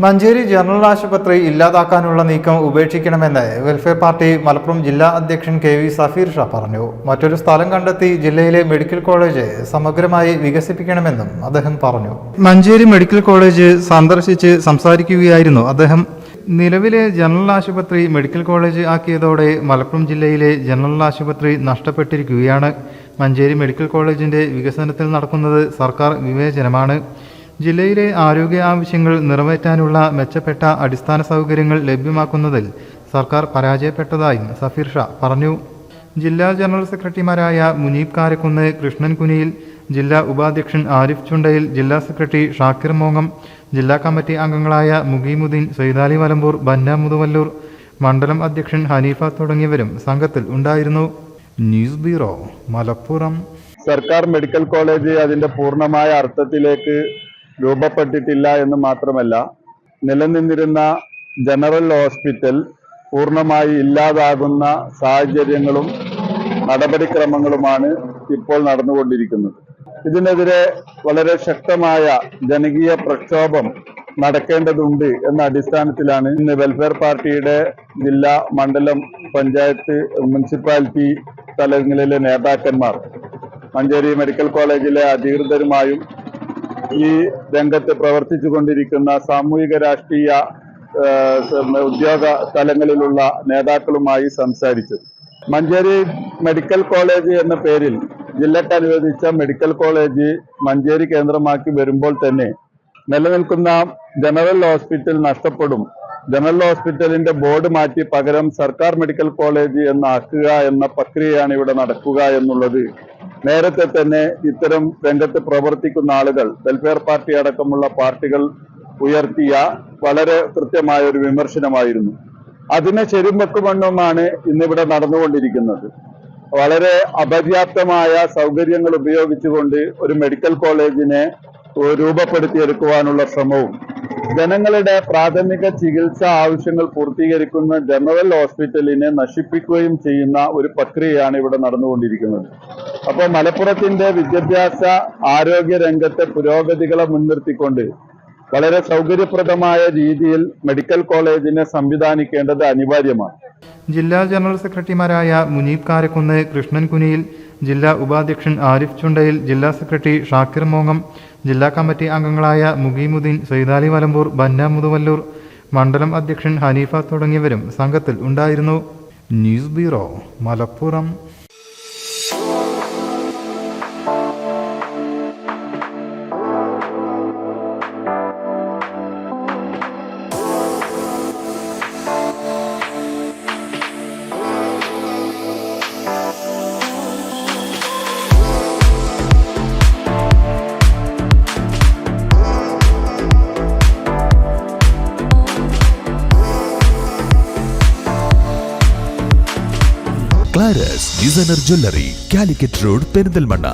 Manjeri general ആശുപത്രി ഇല്ലാതാക്കാനുള്ള നീക്കം ഉപേക്ഷിക്കണമെന്ന് വെൽഫെയർ പാർട്ടി മലപ്പുറം ജില്ലാ അധ്യക്ഷൻ KV സഫീർ ഷാ പറഞ്ഞു. മറ്റൊരു സ്ഥലം കണ്ടെത്തി ജില്ലയിലെ മെഡിക്കൽ കോളേജ് സമഗ്രമായി വികസിപ്പിക്കണമെന്നും അദ്ദേഹം പറഞ്ഞു. മഞ്ചേരി മെഡിക്കൽ കോളേജ് സന്ദർശിച്ച് സംസാരിക്കുകയായിരുന്നു അദ്ദേഹം. നിലവിലെ ജനറൽ ആശുപത്രി മെഡിക്കൽ കോളേജ് ആക്കിയതോടെ മലപ്പുറം ജില്ലയിലെ ജനറൽ ആശുപത്രി നഷ്ടപ്പെട്ടിരിക്കുകയാണ്. മഞ്ചേരി മെഡിക്കൽ കോളേജിന്റെ വികസനത്തിൽ നടക്കുന്നത് സർക്കാർ വിവേചനമാണ്. ജില്ലയിലെ ആരോഗ്യ ആവശ്യങ്ങൾ നിറവേറ്റാനുള്ള മെച്ചപ്പെട്ട അടിസ്ഥാന സൗകര്യങ്ങൾ ലഭ്യമാക്കുന്നതിൽ സർക്കാർ പരാജയപ്പെട്ടതായും സഫീർ ഷാ പറഞ്ഞു. ജില്ലാ ജനറൽ സെക്രട്ടറിമാരായ മുനീബ് കാരക്കുന്ന്, കൃഷ്ണൻ കുനിയിൽ, ജില്ലാ ഉപാധ്യക്ഷൻ ആരിഫ് ചുണ്ടയിൽ, ജില്ലാ സെക്രട്ടറി ഷാക്കിർ മോങ്ങം, ജില്ലാ കമ്മിറ്റി അംഗങ്ങളായ മുഗീമുദ്ദീൻ, സൈദാലി വലമ്പൂർ, ബന്ന മുതുവല്ലൂർ, മണ്ഡലം അധ്യക്ഷൻ ഹനീഫ തുടങ്ങിയവരും സംഘത്തിൽ ഉണ്ടായിരുന്നു. News bureau, Malappuram. സർക്കാർ മെഡിക്കൽ കോളേജ് അതിന്റെ പൂർണ്ണമായ അർത്ഥത്തിലേക്ക് രൂപപ്പെട്ടിട്ടില്ല എന്ന് മാത്രമല്ല, നിലനിന്നിരുന്ന ജനറൽ ഹോസ്പിറ്റൽ പൂർണ്ണമായി ഇല്ലാതാകുന്ന സാഹചര്യങ്ങളും നടപടിക്രമങ്ങളുമാണ് ഇപ്പോൾ നടന്നുകൊണ്ടിരിക്കുന്നത്. ഇതിനെതിരെ വളരെ ശക്തമായ ജനകീയ പ്രക്ഷോഭം നടക്കേണ്ടതുണ്ട് എന്ന അടിസ്ഥാനത്തിലാണ് ഇന്ന് വെൽഫെയർ പാർട്ടിയുടെ ജില്ലാ, മണ്ഡലം, പഞ്ചായത്ത്, മുനിസിപ്പാലിറ്റി തലങ്ങളിലെ നേതാക്കന്മാർ മഞ്ചേരി മെഡിക്കൽ കോളേജിലെ അധികൃതരുമായും ഈ രംഗത്ത് പ്രവർത്തിച്ചു കൊണ്ടിരിക്കുന്ന സാമൂഹിക രാഷ്ട്രീയ ഉദ്യോഗ തലങ്ങളിലുള്ള നേതാക്കളുമായി സംസാരിച്ചത്. മഞ്ചേരി മെഡിക്കൽ കോളേജ് എന്ന പേരിൽ ജില്ലക്ക് അനുവദിച്ച മെഡിക്കൽ കോളേജ് മഞ്ചേരി കേന്ദ്രമാക്കി വരുമ്പോൾ തന്നെ നിലനിൽക്കുന്ന ജനറൽ ഹോസ്പിറ്റൽ നഷ്ടപ്പെടും. ജനറൽ ഹോസ്പിറ്റലിന്റെ ബോർഡ് മാറ്റി പകരം സർക്കാർ മെഡിക്കൽ കോളേജ് എന്നാക്കുക എന്ന പ്രക്രിയയാണ് ഇവിടെ നടക്കുക എന്നുള്ളത് നേരത്തെ തന്നെ ഇത്തരം രംഗത്ത് പ്രവർത്തിക്കുന്ന ആളുകൾ, വെൽഫെയർ പാർട്ടി അടക്കമുള്ള പാർട്ടികൾ ഉയർത്തിയ വളരെ കൃത്യമായ ഒരു വിമർശനമായിരുന്നു. അതിനെ ശരിവെക്കുമെന്നുമാണ് ഇന്നിവിടെ നടന്നുകൊണ്ടിരിക്കുന്നത്. വളരെ അപര്യാപ്തമായ സൗകര്യങ്ങൾ ഉപയോഗിച്ചുകൊണ്ട് ഒരു മെഡിക്കൽ കോളേജിനെ രൂപപ്പെടുത്തിയെടുക്കുവാനുള്ള ശ്രമവും ജനങ്ങളുടെ പ്രാഥമിക ചികിത്സാ ആവശ്യങ്ങൾ പൂർത്തീകരിക്കുന്ന ജനറൽ ഹോസ്പിറ്റലിനെ നശിപ്പിക്കുകയും ചെയ്യുന്ന ഒരു പ്രക്രിയയാണ് ഇവിടെ നടന്നുകൊണ്ടിരിക്കുന്നത്. അപ്പോൾ മലപ്പുറത്തിന്റെ വിദ്യാഭ്യാസ ആരോഗ്യ രംഗത്തെ പുരോഗതികളെ മുൻനിർത്തിക്കൊണ്ട് വളരെ സൗകര്യപ്രദമായ രീതിയിൽ മെഡിക്കൽ കോളേജിനെ സംവിധാനിക്കേണ്ടത് അനിവാര്യമാണ്. ജില്ലാ ജനറൽ സെക്രട്ടറിമാരായ മുനീബ് കാരക്കുന്ന്, കൃഷ്ണൻ കുനിയിൽ, ജില്ലാ ഉപാധ്യക്ഷൻ ആരിഫ് ചുണ്ടയിൽ, ജില്ലാ സെക്രട്ടറി ഷാക്കിർ മോങ്ങം, ജില്ലാ കമ്മിറ്റി അംഗങ്ങളായ മുഗീമുദ്ദീൻ, സൈദാലി വലമ്പൂർ, ബന്ന മുതുവല്ലൂർ, മണ്ഡലം അധ്യക്ഷൻ ഹനീഫ തുടങ്ങിയവരും സംഘത്തിൽ ഉണ്ടായിരുന്നു. News bureau, Malappuram. ക്ലാരസ് designer jewellery, Calicut road, Perinthalmanna.